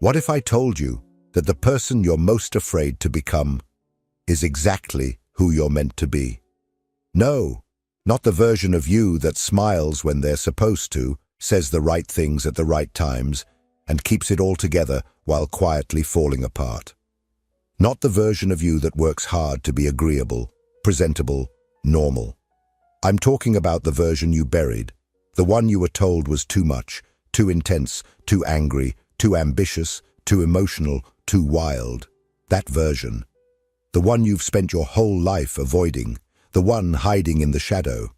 What if I told you that the person you're most afraid to become is exactly who you're meant to be? No, not the version of you that smiles when they're supposed to, says the right things at the right times, and keeps it all together while quietly falling apart. Not the version of you that works hard to be agreeable, presentable, normal. I'm talking about the version you buried, the one you were told was too much, too intense, too angry, too ambitious, too emotional, too wild. That version. The one you've spent your whole life avoiding, the one hiding in the shadow.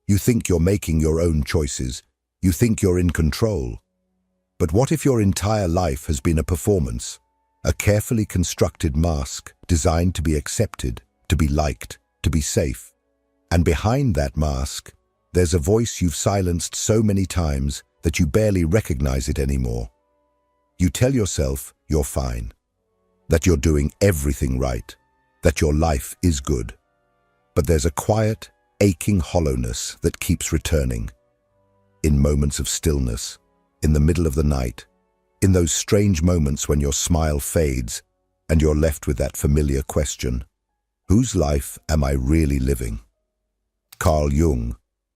You think you're making your own choices. You think you're in control. But what if your entire life has been a performance, a carefully constructed mask designed to be accepted, to be liked, to be safe? And behind that mask, there's a voice you've silenced so many times that you barely recognize it anymore. You tell yourself you're fine, that you're doing everything right, that your life is good. But there's a quiet, aching hollowness that keeps returning. In moments of stillness, in the middle of the night, in those strange moments when your smile fades and you're left with that familiar question, whose life am I really living? Carl Jung,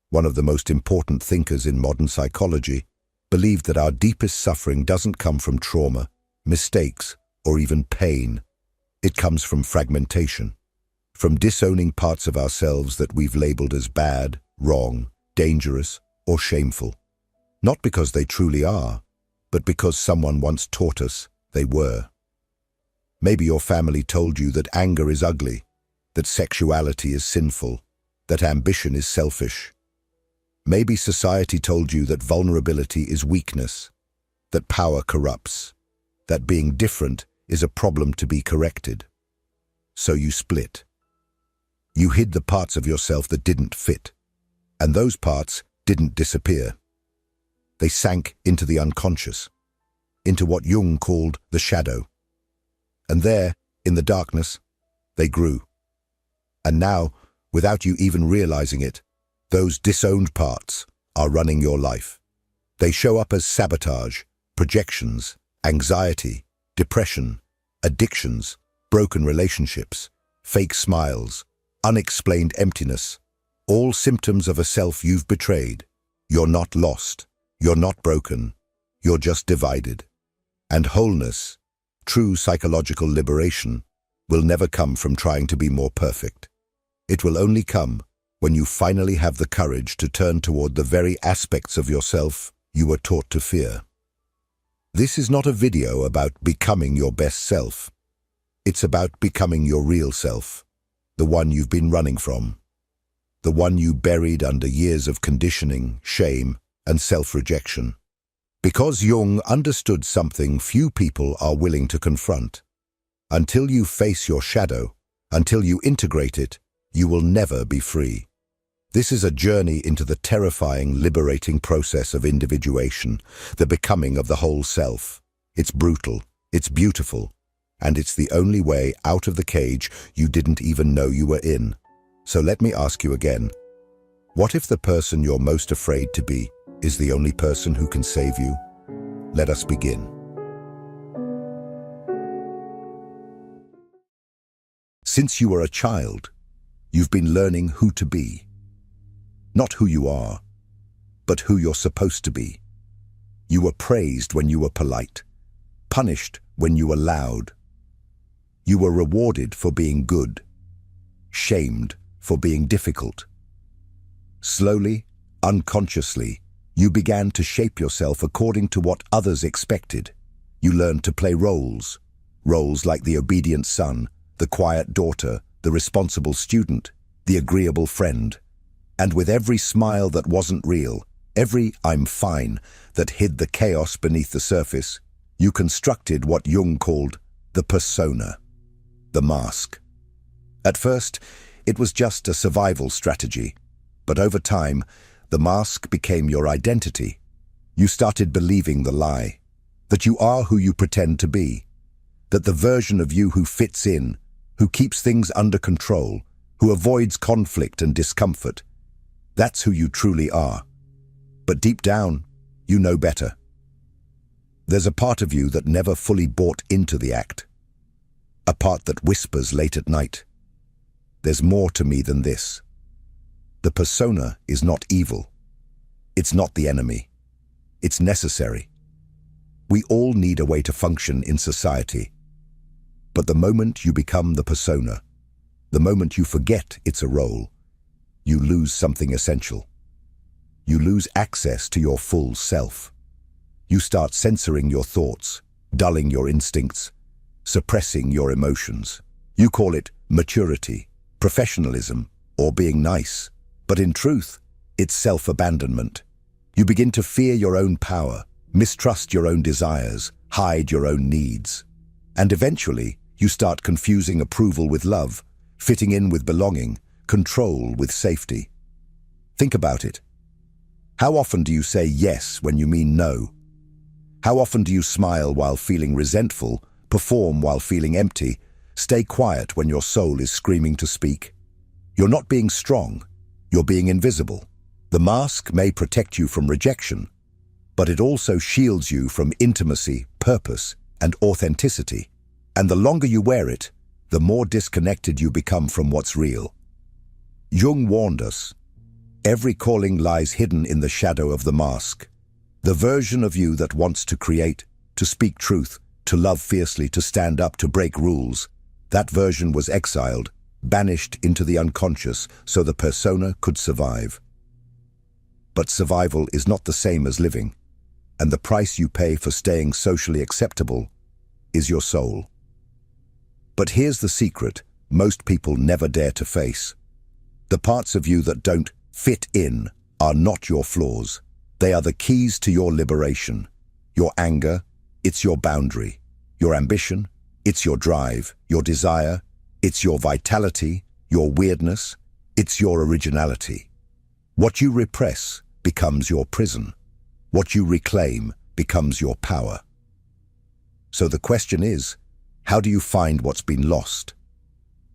one of the most important thinkers in modern psychology, believed that our deepest suffering doesn't come from trauma, mistakes, or even pain. It comes from fragmentation, from disowning parts of ourselves that we've labeled as bad, wrong, dangerous, or shameful. Not because they truly are, but because someone once taught us they were. Maybe your family told you that anger is ugly, that sexuality is sinful, that ambition is selfish. Maybe society told you that vulnerability is weakness, that power corrupts, that being different is a problem to be corrected. So you split. You hid the parts of yourself that didn't fit, and those parts didn't disappear. They sank into the unconscious, into what Jung called the shadow. And there, in the darkness, they grew. And now, without you even realizing it, those disowned parts are running your life. They show up as sabotage, projections, anxiety, depression, addictions, broken relationships, fake smiles, unexplained emptiness, all symptoms of a self you've betrayed. You're not lost. You're not broken. You're just divided. And wholeness, true psychological liberation, will never come from trying to be more perfect. It will only come when you finally have the courage to turn toward the very aspects of yourself you were taught to fear. This is not a video about becoming your best self. It's about becoming your real self, the one you've been running from, the one you buried under years of conditioning, shame, and self-rejection. Because Jung understood something few people are willing to confront. Until you face your shadow, until you integrate it, you will never be free. This is a journey into the terrifying, liberating process of individuation, the becoming of the whole self. It's brutal, it's beautiful, and it's the only way out of the cage you didn't even know you were in. So let me ask you again, what if the person you're most afraid to be is the only person who can save you? Let us begin. Since you were a child, you've been learning who to be. Not who you are, but who you're supposed to be. You were praised when you were polite, punished when you were loud. You were rewarded for being good, shamed for being difficult. Slowly, unconsciously, you began to shape yourself according to what others expected. You learned to play roles like the obedient son, the quiet daughter, the responsible student, the agreeable friend. And with every smile that wasn't real, every "I'm fine" that hid the chaos beneath the surface, you constructed what Jung called the persona, the mask. At first, it was just a survival strategy, but over time, the mask became your identity. You started believing the lie, that you are who you pretend to be, that the version of you who fits in, who keeps things under control, who avoids conflict and discomfort, that's who you truly are. But deep down, you know better. There's a part of you that never fully bought into the act. A part that whispers late at night. There's more to me than this. The persona is not evil. It's not the enemy. It's necessary. We all need a way to function in society. But the moment you become the persona, the moment you forget it's a role, you lose something essential. You lose access to your full self. You start censoring your thoughts, dulling your instincts, suppressing your emotions. You call it maturity, professionalism, or being nice. But in truth, it's self-abandonment. You begin to fear your own power, mistrust your own desires, hide your own needs. And eventually, you start confusing approval with love, fitting in with belonging, control with safety. Think about it. How often do you say yes when you mean no? How often do you smile while feeling resentful, perform while feeling empty, stay quiet when your soul is screaming to speak? You're not being strong, you're being invisible. The mask may protect you from rejection, but it also shields you from intimacy, purpose, and authenticity. And the longer you wear it, the more disconnected you become from what's real. Jung warned us, every calling lies hidden in the shadow of the mask. The version of you that wants to create, to speak truth, to love fiercely, to stand up, to break rules, that version was exiled, banished into the unconscious so the persona could survive. But survival is not the same as living, and the price you pay for staying socially acceptable is your soul. But here's the secret most people never dare to face. The parts of you that don't fit in are not your flaws. They are the keys to your liberation. Your anger, it's your boundary. Your ambition, it's your drive. Your desire, it's your vitality. Your weirdness, it's your originality. What you repress becomes your prison. What you reclaim becomes your power. So the question is, how do you find what's been lost?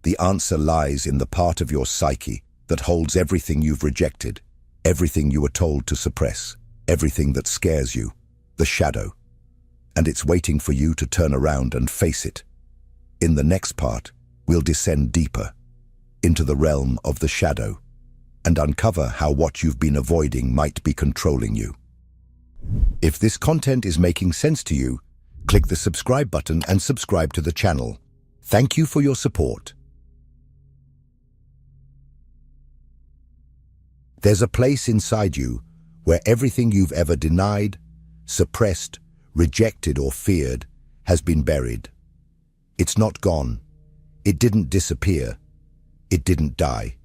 The answer lies in the part of your psyche that holds everything you've rejected, everything you were told to suppress, everything that scares you, the shadow. And it's waiting for you to turn around and face it. In the next part, we'll descend deeper into the realm of the shadow and uncover how what you've been avoiding might be controlling you. If this content is making sense to you, click the subscribe button and subscribe to the channel. Thank you for your support. There's a place inside you where everything you've ever denied, suppressed, rejected, or feared has been buried. It's not gone. It didn't disappear. It didn't die.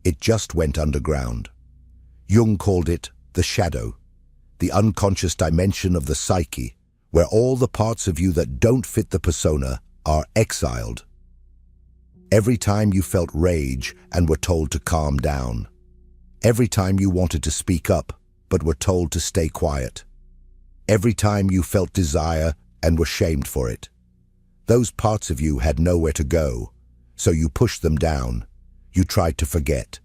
It just went underground. Jung called it the shadow, the unconscious dimension of the psyche, where all the parts of you that don't fit the persona are exiled. Every time you felt rage and were told to calm down. Every time you wanted to speak up but were told to stay quiet. Every time you felt desire and were shamed for it. Those parts of you had nowhere to go, so you pushed them down. You tried to forget.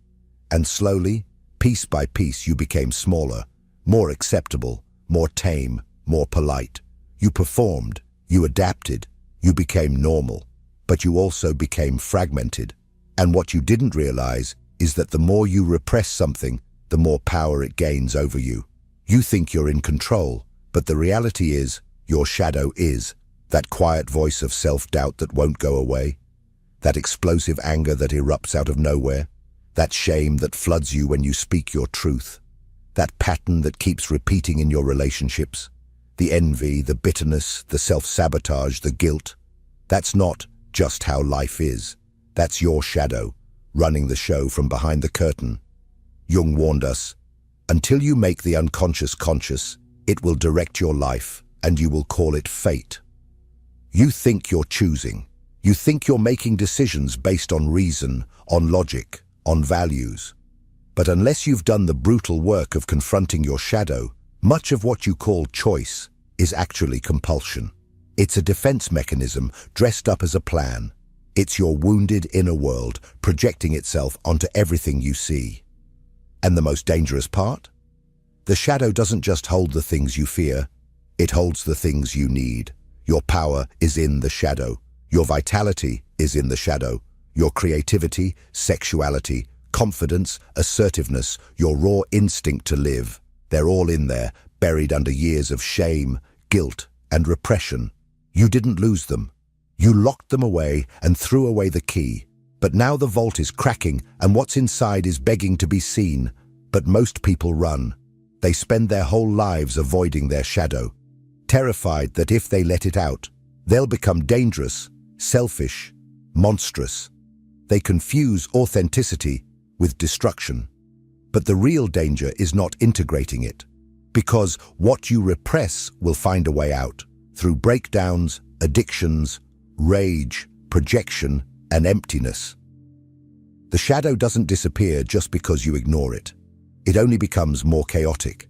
And slowly, piece by piece, you became smaller, more acceptable, more tame, more polite. You performed, you adapted, you became normal, but you also became fragmented. And what you didn't realize is that the more you repress something, the more power it gains over you. You think you're in control, but the reality is, your shadow is. That quiet voice of self-doubt that won't go away. That explosive anger that erupts out of nowhere. That shame that floods you when you speak your truth. That pattern that keeps repeating in your relationships. The envy, the bitterness, the self-sabotage, the guilt. That's not just how life is. That's your shadow, running the show from behind the curtain. Jung warned us, until you make the unconscious conscious, it will direct your life, and you will call it fate. You think you're choosing. You think you're making decisions based on reason, on logic, on values. But unless you've done the brutal work of confronting your shadow, much of what you call choice is actually compulsion. It's a defense mechanism dressed up as a plan. It's your wounded inner world projecting itself onto everything you see. And the most dangerous part? The shadow doesn't just hold the things you fear, It holds the things you need. Your power is in the shadow. Your vitality is in the shadow. Your creativity, sexuality, confidence, assertiveness, your raw instinct to live. They're all in there, buried under years of shame, guilt, and repression. You didn't lose them. You locked them away and threw away the key. But now the vault is cracking and what's inside is begging to be seen. But most people run. They spend their whole lives avoiding their shadow, terrified that if they let it out, they'll become dangerous, selfish, monstrous. They confuse authenticity with destruction. But the real danger is not integrating it, because what you repress will find a way out through breakdowns, addictions, rage, projection, and emptiness. The shadow doesn't disappear just because you ignore it. It only becomes more chaotic.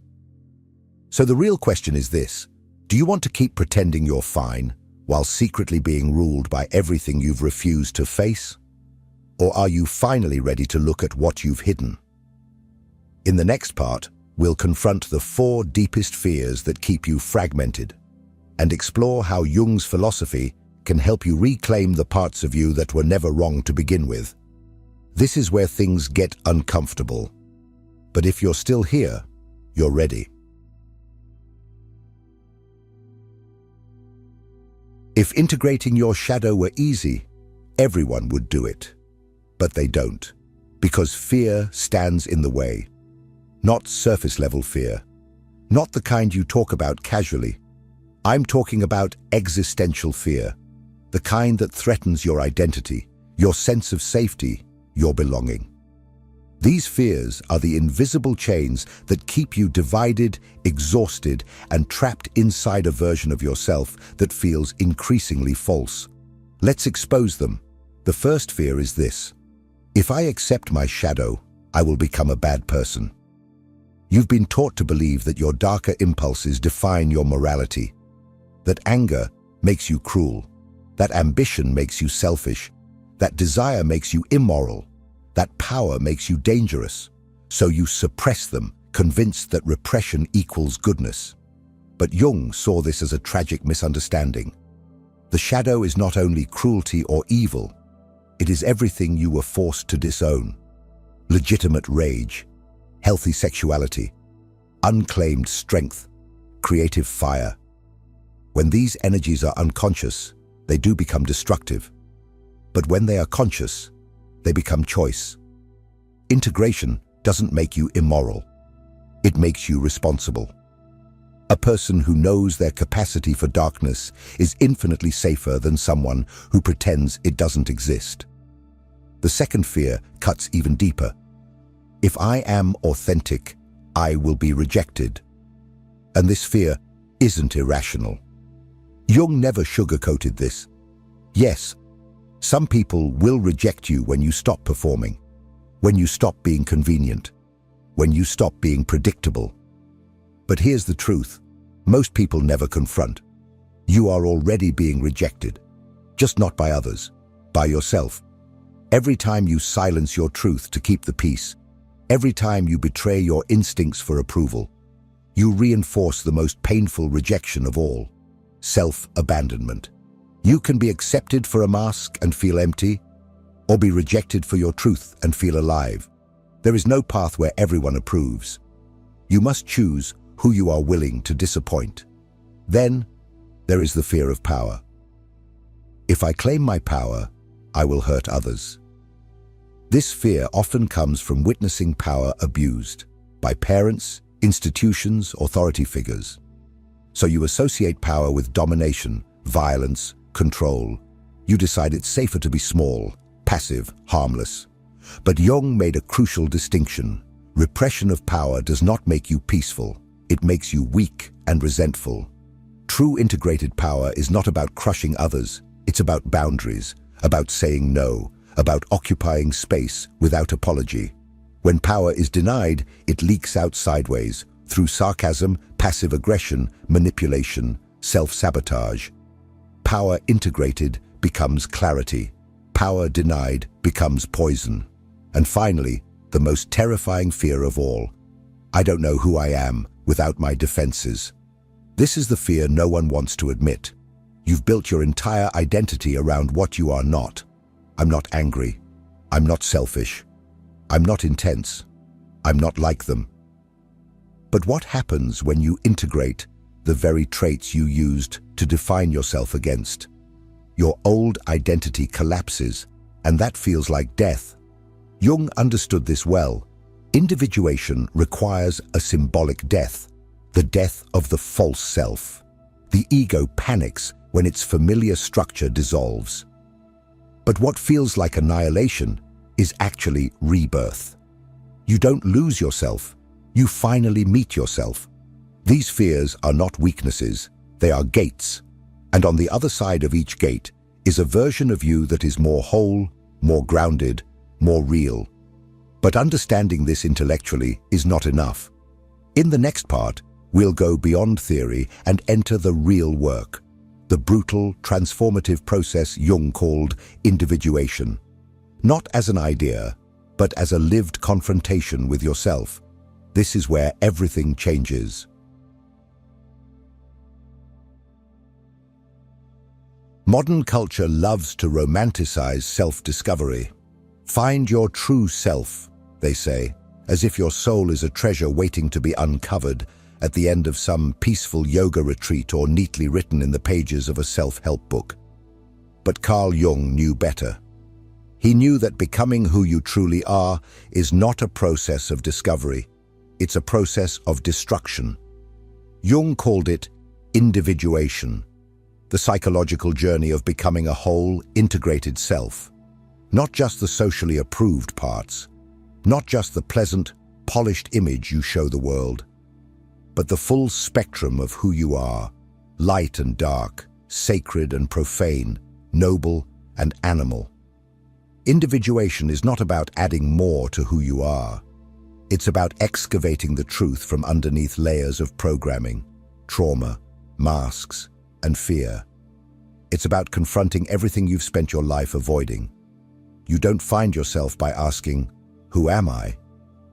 So the real question is this: do you want to keep pretending you're fine while secretly being ruled by everything you've refused to face? Or are you finally ready to look at what you've hidden? In the next part, we'll confront the 4 deepest fears that keep you fragmented and explore how Jung's philosophy can help you reclaim the parts of you that were never wrong to begin with. This is where things get uncomfortable. But if you're still here, you're ready. If integrating your shadow were easy, everyone would do it. But they don't, because fear stands in the way. Not surface-level fear. Not the kind you talk about casually. I'm talking about existential fear. The kind that threatens your identity, your sense of safety, your belonging. These fears are the invisible chains that keep you divided, exhausted, and trapped inside a version of yourself that feels increasingly false. Let's expose them. The first fear is this: if I accept my shadow, I will become a bad person. You've been taught to believe that your darker impulses define your morality, that anger makes you cruel, that ambition makes you selfish, that desire makes you immoral, that power makes you dangerous. So you suppress them, convinced that repression equals goodness. But Jung saw this as a tragic misunderstanding. The shadow is not only cruelty or evil, it is everything you were forced to disown. Legitimate rage, healthy sexuality, unclaimed strength, creative fire. When these energies are unconscious, they do become destructive. But when they are conscious, they become choice. Integration doesn't make you immoral. It makes you responsible. A person who knows their capacity for darkness is infinitely safer than someone who pretends it doesn't exist. The second fear cuts even deeper. If I am authentic, I will be rejected. And this fear isn't irrational. Jung never sugarcoated this. Yes, some people will reject you when you stop performing, when you stop being convenient, when you stop being predictable. But here's the truth: most people never confront. You are already being rejected, just not by others, by yourself. Every time you silence your truth to keep the peace, every time you betray your instincts for approval, you reinforce the most painful rejection of all: self-abandonment. You can be accepted for a mask and feel empty, or be rejected for your truth and feel alive. There is no path where everyone approves. You must choose who you are willing to disappoint. Then, there is the fear of power. If I claim my power, I will hurt others. This fear often comes from witnessing power abused by parents, institutions, authority figures. So you associate power with domination, violence, control. You decide it's safer to be small, passive, harmless. But Jung made a crucial distinction. Repression of power does not make you peaceful. It makes you weak and resentful. True integrated power is not about crushing others. It's about boundaries, about saying no, about occupying space without apology. When power is denied, it leaks out sideways, through sarcasm, passive aggression, manipulation, self-sabotage. Power integrated becomes clarity. Power denied becomes poison. And finally, the most terrifying fear of all: I don't know who I am without my defenses. This is the fear no one wants to admit. You've built your entire identity around what you are not. I'm not angry. I'm not selfish. I'm not intense. I'm not like them. But what happens when you integrate the very traits you used to define yourself against? Your old identity collapses, and that feels like death. Jung understood this well. Individuation requires a symbolic death, the death of the false self. The ego panics when its familiar structure dissolves. But what feels like annihilation is actually rebirth. You don't lose yourself, you finally meet yourself. These fears are not weaknesses, they are gates. And on the other side of each gate is a version of you that is more whole, more grounded, more real. But understanding this intellectually is not enough. In the next part, we'll go beyond theory and enter the real work, the brutal, transformative process Jung called individuation. Not as an idea, but as a lived confrontation with yourself. This is where everything changes. Modern culture loves to romanticize self-discovery. Find your true self, they say, as if your soul is a treasure waiting to be uncovered at the end of some peaceful yoga retreat or neatly written in the pages of a self-help book. But Carl Jung knew better. He knew that becoming who you truly are is not a process of discovery. It's a process of destruction. Jung called it individuation, the psychological journey of becoming a whole, integrated self. Not just the socially approved parts, not just the pleasant, polished image you show the world, but the full spectrum of who you are, light and dark, sacred and profane, noble and animal. Individuation is not about adding more to who you are. It's about excavating the truth from underneath layers of programming, trauma, masks, and fear. It's about confronting everything you've spent your life avoiding. You don't find yourself by asking, "Who am I?"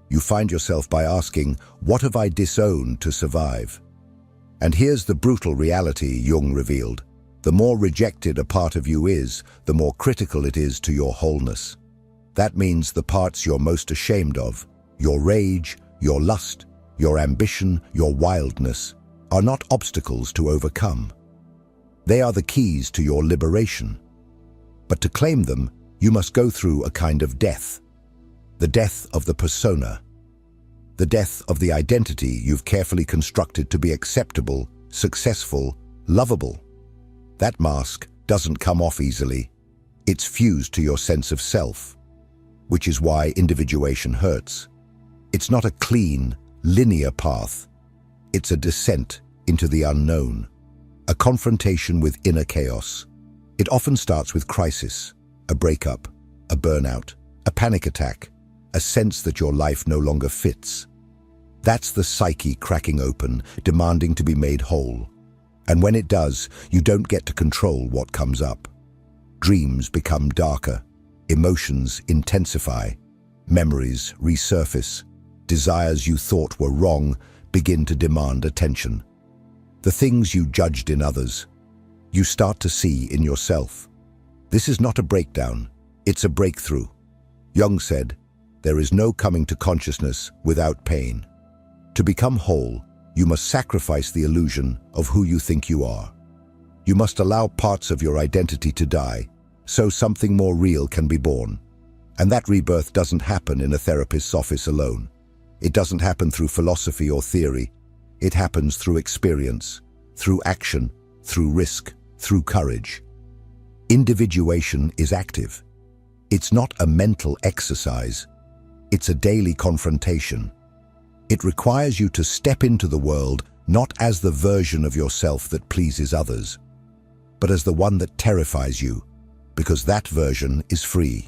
You find yourself by asking, "What have I disowned to survive?" And here's the brutal reality Jung revealed. The more rejected a part of you is, the more critical it is to your wholeness. That means the parts you're most ashamed of, your rage, your lust, your ambition, your wildness, are not obstacles to overcome. They are the keys to your liberation. But to claim them, you must go through a kind of death. The death of the persona. The death of the identity you've carefully constructed to be acceptable, successful, lovable. That mask doesn't come off easily. It's fused to your sense of self, which is why individuation hurts. It's not a clean, linear path. It's a descent into the unknown, a confrontation with inner chaos. It often starts with crisis, a breakup, a burnout, a panic attack, a sense that your life no longer fits. That's the psyche cracking open, demanding to be made whole. And when it does, you don't get to control what comes up. Dreams become darker, emotions intensify, memories resurface, desires you thought were wrong begin to demand attention. The things you judged in others, you start to see in yourself. This is not a breakdown, it's a breakthrough. Jung said, "There is no coming to consciousness without pain." To become whole, you must sacrifice the illusion of who you think you are. You must allow parts of your identity to die, so something more real can be born. And that rebirth doesn't happen in a therapist's office alone. It doesn't happen through philosophy or theory. It happens through experience, through action, through risk, through courage. Individuation is active. It's not a mental exercise. It's a daily confrontation. It requires you to step into the world not as the version of yourself that pleases others, but as the one that terrifies you, because that version is free.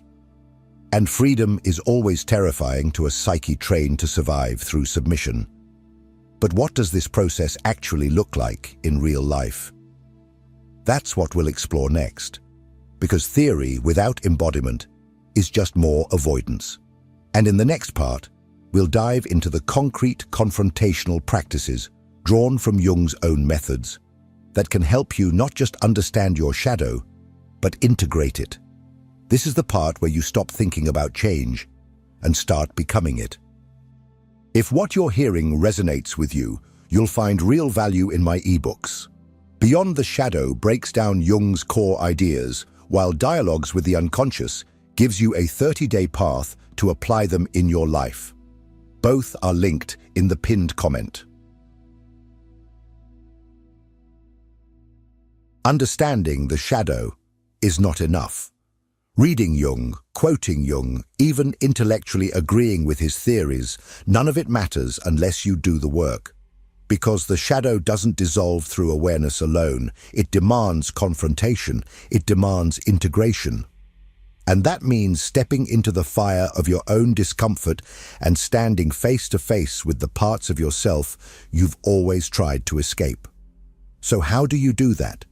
And freedom is always terrifying to a psyche trained to survive through submission. But what does this process actually look like in real life? That's what we'll explore next, because theory without embodiment is just more avoidance. And in the next part, we'll dive into the concrete confrontational practices drawn from Jung's own methods, that can help you not just understand your shadow, but integrate it. This is the part where you stop thinking about change and start becoming it. If what you're hearing resonates with you, you'll find real value in my ebooks. Beyond the Shadow breaks down Jung's core ideas, while Dialogues with the Unconscious gives you a 30-day path to apply them in your life. Both are linked in the pinned comment. Understanding the shadow is not enough. Reading Jung, quoting Jung, even intellectually agreeing with his theories, none of it matters unless you do the work. Because the shadow doesn't dissolve through awareness alone. It demands confrontation. It demands integration. And that means stepping into the fire of your own discomfort and standing face to face with the parts of yourself you've always tried to escape. So how do you do that?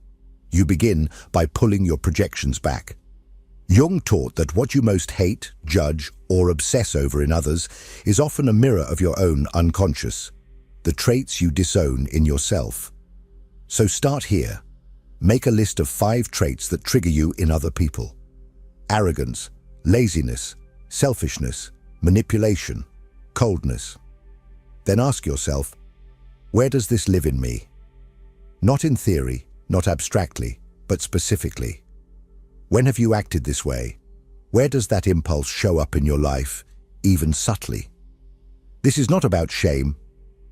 You begin by pulling your projections back. Jung taught that what you most hate, judge, or obsess over in others is often a mirror of your own unconscious, the traits you disown in yourself. So start here. Make a list of 5 traits that trigger you in other people. Arrogance, laziness, selfishness, manipulation, coldness. Then ask yourself, where does this live in me? Not in theory, not abstractly, but specifically. When have you acted this way? Where does that impulse show up in your life, even subtly? This is not about shame.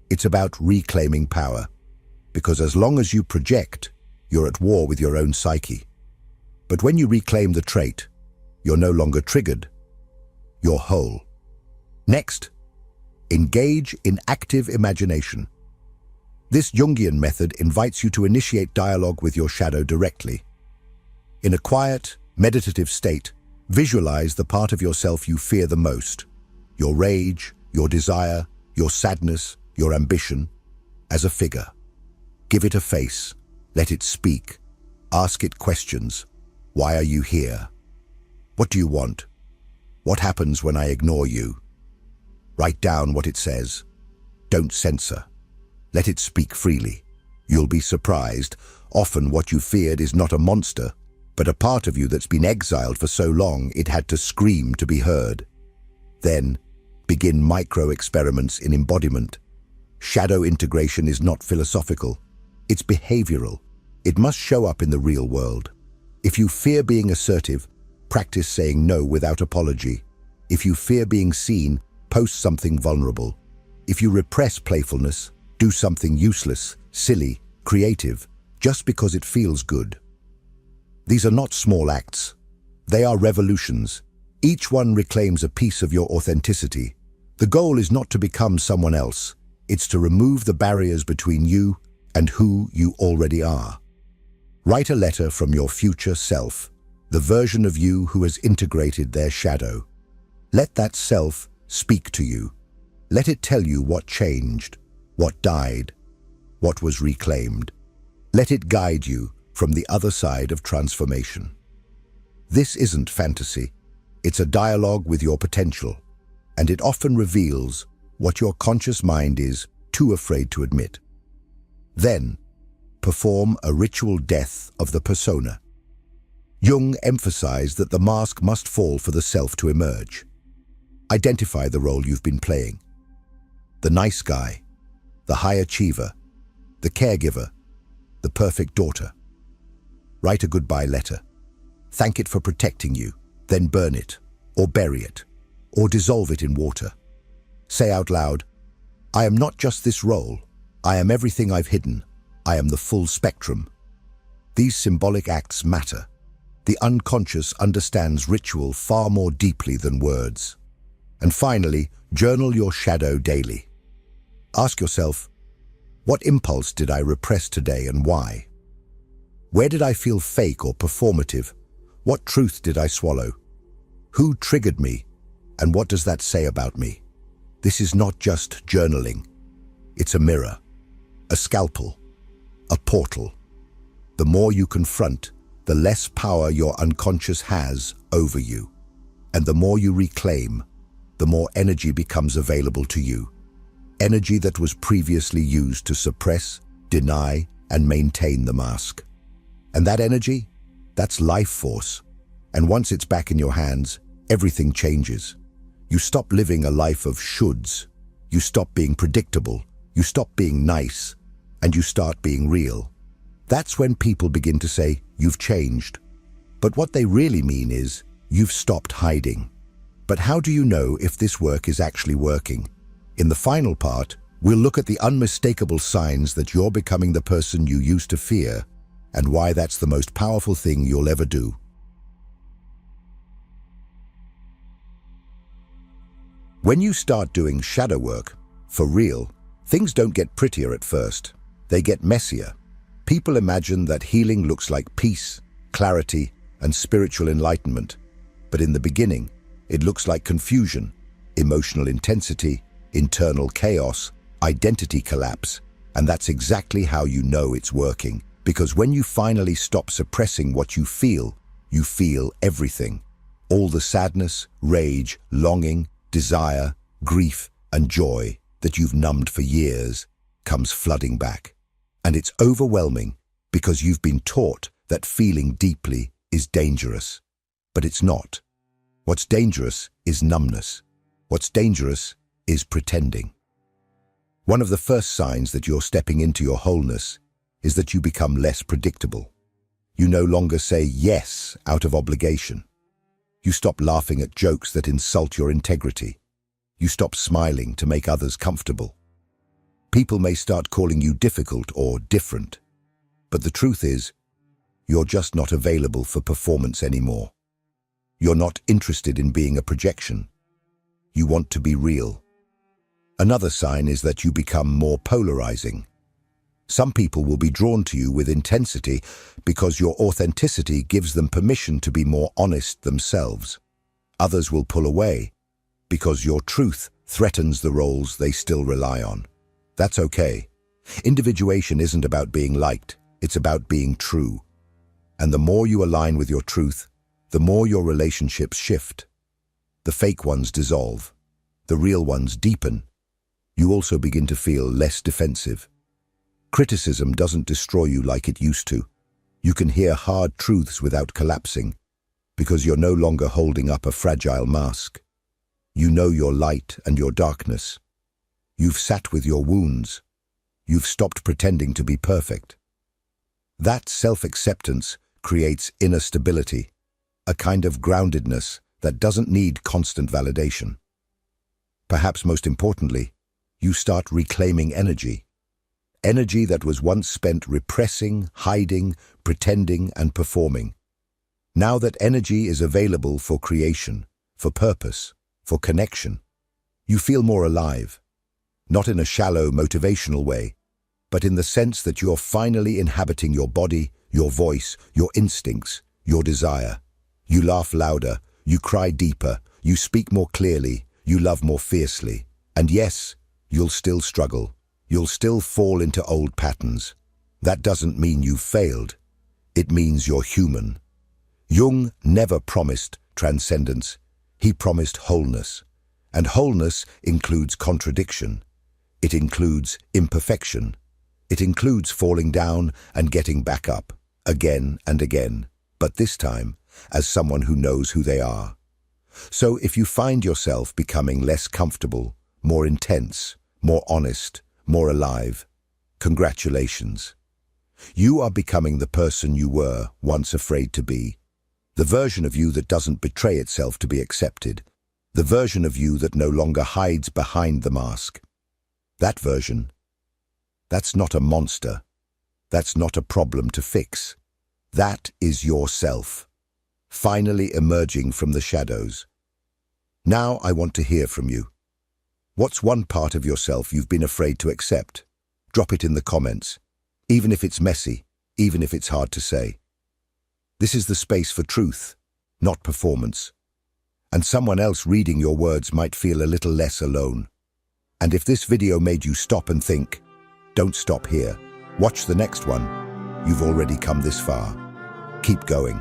It's about reclaiming power. Because as long as you project, you're at war with your own psyche. But when you reclaim the trait, you're no longer triggered. You're whole. Next, engage in active imagination. This Jungian method invites you to initiate dialogue with your shadow directly. In a quiet, meditative state, visualize the part of yourself you fear the most, your rage, your desire, your sadness, your ambition, as a figure. Give it a face. Let it speak. Ask it questions. Why are you here? What do you want? What happens when I ignore you? Write down what it says. Don't censor. Let it speak freely. You'll be surprised. Often what you feared is not a monster, but a part of you that's been exiled for so long it had to scream to be heard. Then, begin micro-experiments in embodiment. Shadow integration is not philosophical. It's behavioral. It must show up in the real world. If you fear being assertive, practice saying no without apology. If you fear being seen, post something vulnerable. If you repress playfulness, do something useless, silly, creative, just because it feels good. These are not small acts. They are revolutions. Each one reclaims a piece of your authenticity. The goal is not to become someone else. It's to remove the barriers between you and who you already are. Write a letter from your future self, the version of you who has integrated their shadow. Let that self speak to you. Let it tell you what changed, what died, what was reclaimed. Let it guide you from the other side of transformation. This isn't fantasy. It's a dialogue with your potential, and it often reveals what your conscious mind is too afraid to admit. Then, perform a ritual death of the persona. Jung emphasized that the mask must fall for the self to emerge. Identify the role you've been playing. The nice guy, the high achiever, the caregiver, the perfect daughter. Write a goodbye letter. Thank it for protecting you, then burn it, or bury it, or dissolve it in water. Say out loud, I am not just this role. I am everything I've hidden. I am the full spectrum. These symbolic acts matter. The unconscious understands ritual far more deeply than words. And finally, journal your shadow daily. Ask yourself, what impulse did I repress today and why? Where did I feel fake or performative? What truth did I swallow? Who triggered me? And what does that say about me? This is not just journaling. It's a mirror, a scalpel, a portal. The more you confront, the less power your unconscious has over you. And the more you reclaim, the more energy becomes available to you. energy that was previously used to suppress, deny, and maintain the mask. And that energy, that's life force. And once it's back in your hands, everything changes. You stop living a life of shoulds. You stop being predictable. You stop being nice. And you start being real. That's when people begin to say, you've changed. But what they really mean is, you've stopped hiding. But how do you know if this work is actually working? In the final part, we'll look at the unmistakable signs that you're becoming the person you used to fear, and why that's the most powerful thing you'll ever do. When you start doing shadow work, for real, things don't get prettier at first. They get messier. People imagine that healing looks like peace, clarity, and spiritual enlightenment. But in the beginning, it looks like confusion, emotional intensity, internal chaos, identity collapse. And that's exactly how you know it's working. Because when you finally stop suppressing what you feel everything. All the sadness, rage, longing, desire, grief, and joy that you've numbed for years comes flooding back. And it's overwhelming because you've been taught that feeling deeply is dangerous. But it's not. What's dangerous is numbness. What's dangerous is pretending. One of the first signs that you're stepping into your wholeness is that you become less predictable. You no longer say yes out of obligation. You stop laughing at jokes that insult your integrity. You stop smiling to make others comfortable. People may start calling you difficult or different, but the truth is, you're just not available for performance anymore. You're not interested in being a projection. You want to be real. Another sign is that you become more polarizing. Some people will be drawn to you with intensity because your authenticity gives them permission to be more honest themselves. Others will pull away because your truth threatens the roles they still rely on. That's okay. Individuation isn't about being liked, it's about being true. And the more you align with your truth, the more your relationships shift. The fake ones dissolve. The real ones deepen. You also begin to feel less defensive. Criticism doesn't destroy you like it used to. You can hear hard truths without collapsing, because you're no longer holding up a fragile mask. You know your light and your darkness. You've sat with your wounds. You've stopped pretending to be perfect. That self-acceptance creates inner stability, a kind of groundedness that doesn't need constant validation. Perhaps most importantly, you start reclaiming energy. Energy that was once spent repressing, hiding, pretending, and performing. Now that energy is available for creation, for purpose, for connection, you feel more alive. Not in a shallow, motivational way, but in the sense that you're finally inhabiting your body, your voice, your instincts, your desire. You laugh louder, you cry deeper, you speak more clearly, you love more fiercely. And yes, you'll still struggle. You'll still fall into old patterns. That doesn't mean you've failed. It means you're human. Jung never promised transcendence. He promised wholeness. And wholeness includes contradiction. It includes imperfection. It includes falling down and getting back up, again and again, but this time as someone who knows who they are. So if you find yourself becoming less comfortable, more intense, more honest, more alive, congratulations. You are becoming the person you were once afraid to be. The version of you that doesn't betray itself to be accepted. The version of you that no longer hides behind the mask. That version, that's not a monster. That's not a problem to fix. That is yourself, finally emerging from the shadows. Now I want to hear from you. What's one part of yourself you've been afraid to accept? Drop it in the comments, even if it's messy, even if it's hard to say. This is the space for truth, not performance. And someone else reading your words might feel a little less alone. And if this video made you stop and think, don't stop here. Watch the next one. You've already come this far. Keep going.